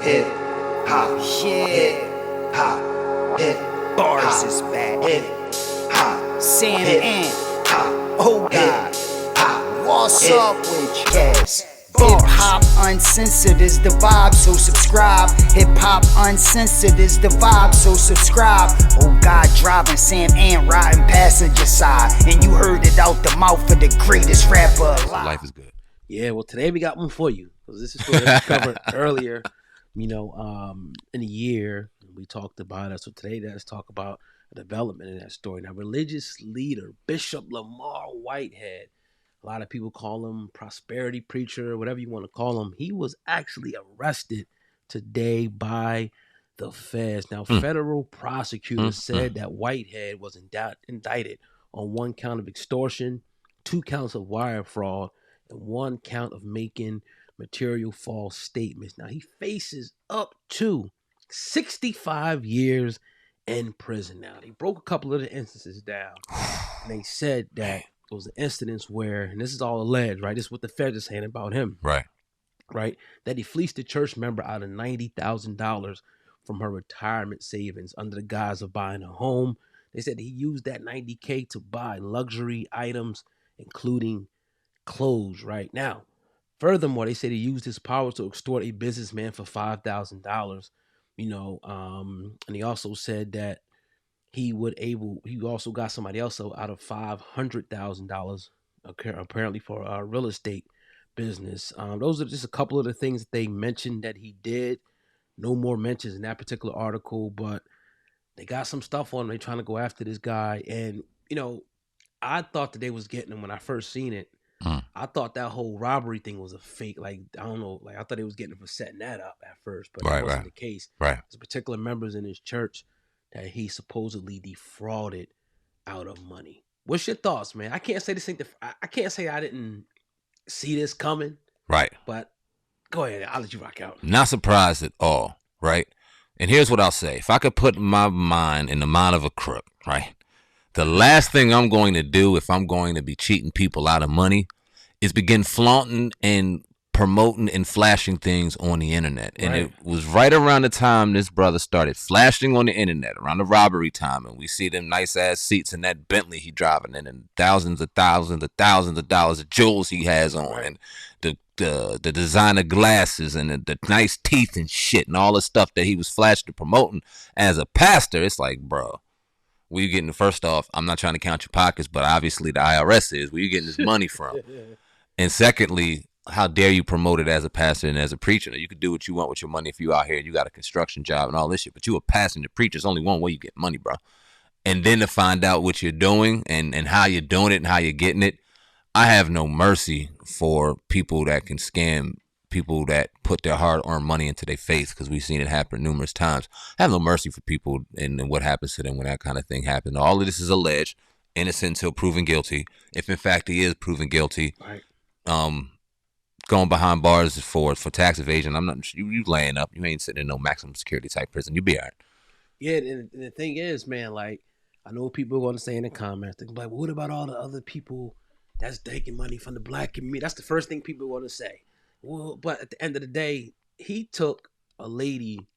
hip hop, Yeah, hip hop, hip bars is back. hip hop, Sam hip and hop, oh God, hop. what's Hip up with you? Yes. Hip hop uncensored is the vibe, so subscribe. Hip hop uncensored is the vibe, so subscribe. Oh God, driving Sam and riding passenger side, and you heard it out the mouth of the greatest rapper alive. Life is good. Yeah, well, today we got one for you because this is a story that we covered earlier, in the year. We talked about it. So today, let's talk about the development in that story. Now, religious leader Bishop Lamor Whitehead, a lot of people call him prosperity preacher, whatever you want to call him. He was actually arrested today by the feds. Now, federal prosecutors said that Whitehead was indicted on one count of extortion, 2 counts of wire fraud, and 1 count of making material false statements. Now, he faces up to 65 years in prison. Now, they broke a couple of the instances down, and they said that it was the incidents where, and this is all alleged, right? This is what the feds are saying about him, right? That he fleeced a church member out of $90,000 from her retirement savings under the guise of buying a home. They said he used that $90K to buy luxury items, including clothes. Right now, furthermore, they said he used his power to extort a businessman for $5,000. And he also said that he also got somebody else out of $500,000 apparently for a real estate business. Those are just a couple of the things that they mentioned that he did. No more mentions in that particular article, but they got some stuff on him. They're trying to go after this guy. And, I thought that they was getting him when I first seen it. I thought that whole robbery thing was a fake. Like, I don't know. Like, I thought they was getting him for setting that up at first, but that wasn't the case. Right. There's particular members in his church that he supposedly defrauded out of money. What's your thoughts, man? I can't say this ain't I can't say I didn't see this coming. Right. But go ahead. I'll let you rock out. Not surprised at all. Right. And here's what I'll say. If I could put my mind in the mind of a crook, right? The last thing I'm going to do if I'm going to be cheating people out of money is begin flaunting and promoting and flashing things on the internet. And it was right around the time this brother started flashing on the internet, around the robbery time, and we see them nice ass seats in that Bentley he driving in, and thousands of dollars of jewels he has on, and the designer glasses and the nice teeth and shit and all the stuff that he was flashing and promoting as a pastor. It's like, bro, where you getting? First off, I'm not trying to count your pockets, but obviously the IRS is. Where you getting this money from? And secondly, how dare you promote it as a pastor and as a preacher? You could do what you want with your money if you out here and you got a construction job and all this shit, but you a pastor and a preacher. There's only one way you get money, bro. And then to find out what you're doing and how you're doing it and how you're getting it, I have no mercy for people that can scam people that put their hard-earned money into their faith, because we've seen it happen numerous times. I have no mercy for people and what happens to them when that kind of thing happens. All of this is alleged, innocent until proven guilty. If in fact he is proven guilty, going behind bars for tax evasion, I'm not you laying up. You ain't sitting in no maximum security type prison. You be all right. Yeah, and the thing is, man, like, I know people are going to say in the comments, they're like, well, what about all the other people that's taking money from the black community? That's the first thing people want to say. Well, but at the end of the day, he took a lady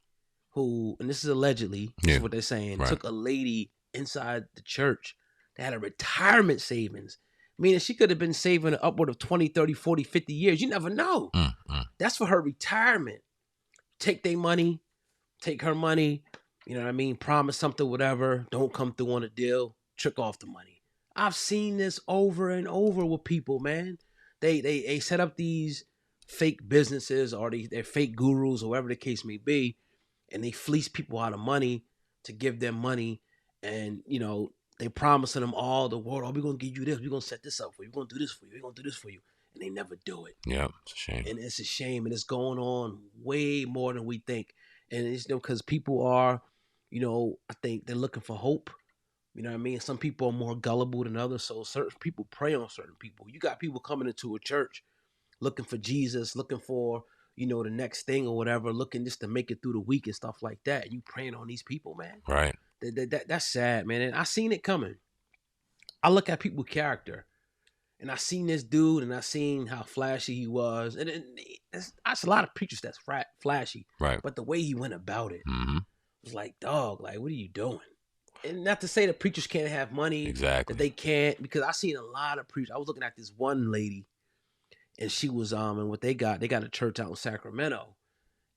who, and this is allegedly, this is what they're saying, took a lady inside the church that had a retirement savings, meaning she could have been saving upward of 20, 30, 40, 50 years. You never know. That's for her retirement. Take their money, take her money, you know what I mean? Promise something, whatever. Don't come through on a deal. Trick off the money. I've seen this over and over with people, man. They set up these fake businesses, or they're fake gurus, or whatever the case may be, and they fleece people out of money to give them money, and they promising them all the world. Oh, we're gonna give you this, we're gonna set this up for you, we're gonna do this for you, we're gonna do this for you, and they never do it. Yeah, it's a shame. And it's a shame, and it's going on way more than we think. And it's because people are, I think they're looking for hope. You know what I mean? Some people are more gullible than others, so certain people prey on certain people. You got people coming into a church looking for Jesus, looking for, the next thing or whatever, looking just to make it through the week and stuff like that. And you praying on these people, man. Right. That's sad, man. And I seen it coming. I look at people's character, And I seen this dude, and I seen how flashy he was, and that's a lot of preachers that's flashy, Right. but the way he went about it Mm-hmm. was like, dog, like, what are you doing? And not to say that preachers can't have money, Exactly. that they can't, because I seen a lot of preachers. I was looking at this one lady, and she was and what they got a church out in Sacramento,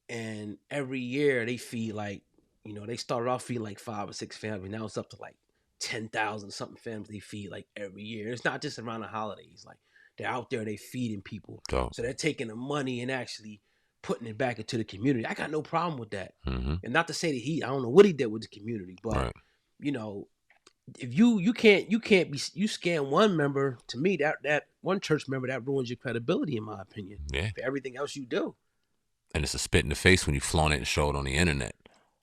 and every year they feed like, they started off feeding like 5 or 6 families. Now it's up to like 10,000 something families they feed like every year. It's not just around the holidays. Like they're out there, they feeding people. Dope. So they're taking the money and actually putting it back into the community. I got no problem with that. Mm-hmm. And not to say that I don't know what he did with the community, but Right. If you can't you scam one member, to me that one church member, that ruins your credibility, in my opinion. Yeah. For everything else you do. And it's a spit in the face when you flaunt it and show it on the internet.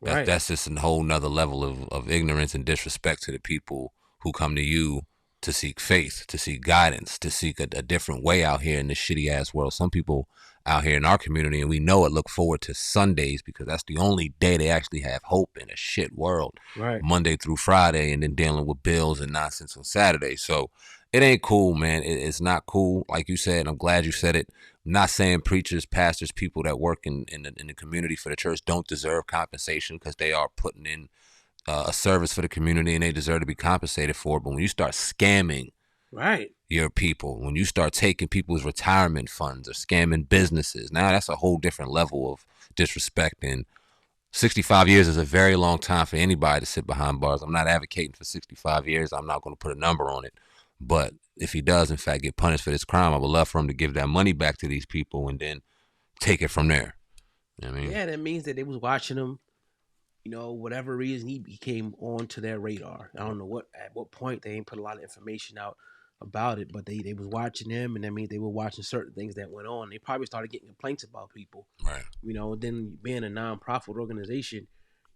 Right. That's just a whole nother level of ignorance and disrespect to the people who come to you to seek faith, to seek guidance, to seek a different way out here in this shitty ass world. Some people out here in our community, and we know it, look forward to Sundays because that's the only day they actually have hope in a shit world. Right. Monday through Friday, and then dealing with bills and nonsense on Saturday. So it ain't cool, man. It's not cool. Like you said, I'm glad you said it. I'm not saying preachers, pastors, people that work in the community for the church don't deserve compensation, because they are putting in a service for the community and they deserve to be compensated for it. But when you start scamming Right. your people, when you start taking people's retirement funds or scamming businesses, now that's a whole different level of disrespect. And 65 years is a very long time for anybody to sit behind bars. I'm not advocating for 65 years. I'm not going to put a number on it. But if he does, in fact, get punished for this crime, I would love for him to give that money back to these people and then take it from there. You know what I mean? Yeah, that means that they was watching him. Whatever reason he came onto their radar. I don't know at what point. They ain't put a lot of information out about it, but they was watching him, and that means they were watching certain things that went on. They probably started getting complaints about people. Right. Then being a non-profit organization,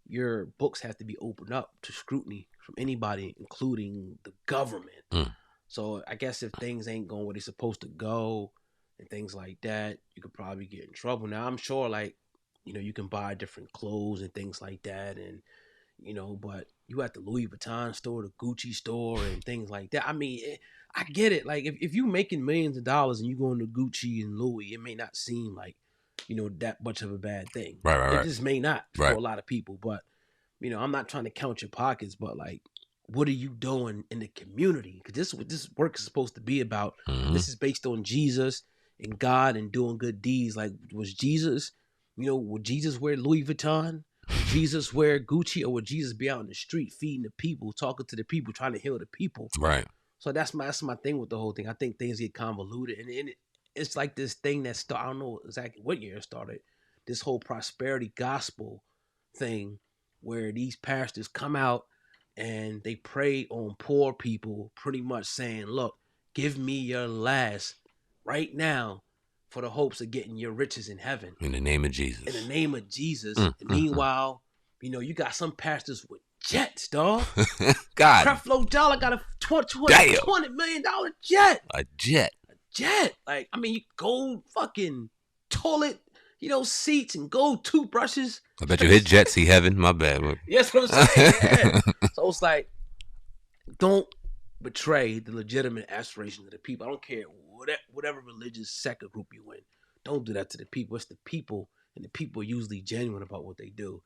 your books have to be opened up to scrutiny from anybody, including the government. Mm. So I guess if things ain't going where they're supposed to go and things like that, you could probably get in trouble. Now, I'm sure, like, you can buy different clothes and things like that, and but you at the Louis Vuitton store, the Gucci store, and things like that. I mean, I get it. Like, if you making millions of dollars and you going to Gucci and Louis, it may not seem like that much of a bad thing. Right. It just may not for Right. a lot of people. But I'm not trying to count your pockets, but like, what are you doing in the community? Because this is what this work is supposed to be about. Mm-hmm. This is based on Jesus and God and doing good deeds. Like, was Jesus? Would Jesus wear Louis Vuitton? Would Jesus wear Gucci? Or would Jesus be out in the street feeding the people, talking to the people, trying to heal the people? Right. So that's my thing with the whole thing. I think things get convoluted, and it's like this thing that started. I don't know exactly what year it started. This whole prosperity gospel thing, where these pastors come out and they prey on poor people, pretty much saying, "Look, give me your last right now, for the hopes of getting your riches in heaven. In the name of Jesus. In the name of Jesus." And meanwhile, you got some pastors with jets, dog. God. Creflo Dollar got a $20 million jet. A jet. Like, I mean, gold fucking toilet, seats and gold toothbrushes. I bet you hit jet see heaven. My bad. Yes, what I'm saying. Yeah. So it's like, don't betray the legitimate aspirations of the people. I don't care whatever religious sect or group you in. Don't do that to the people. It's the people, and the people are usually genuine about what they do.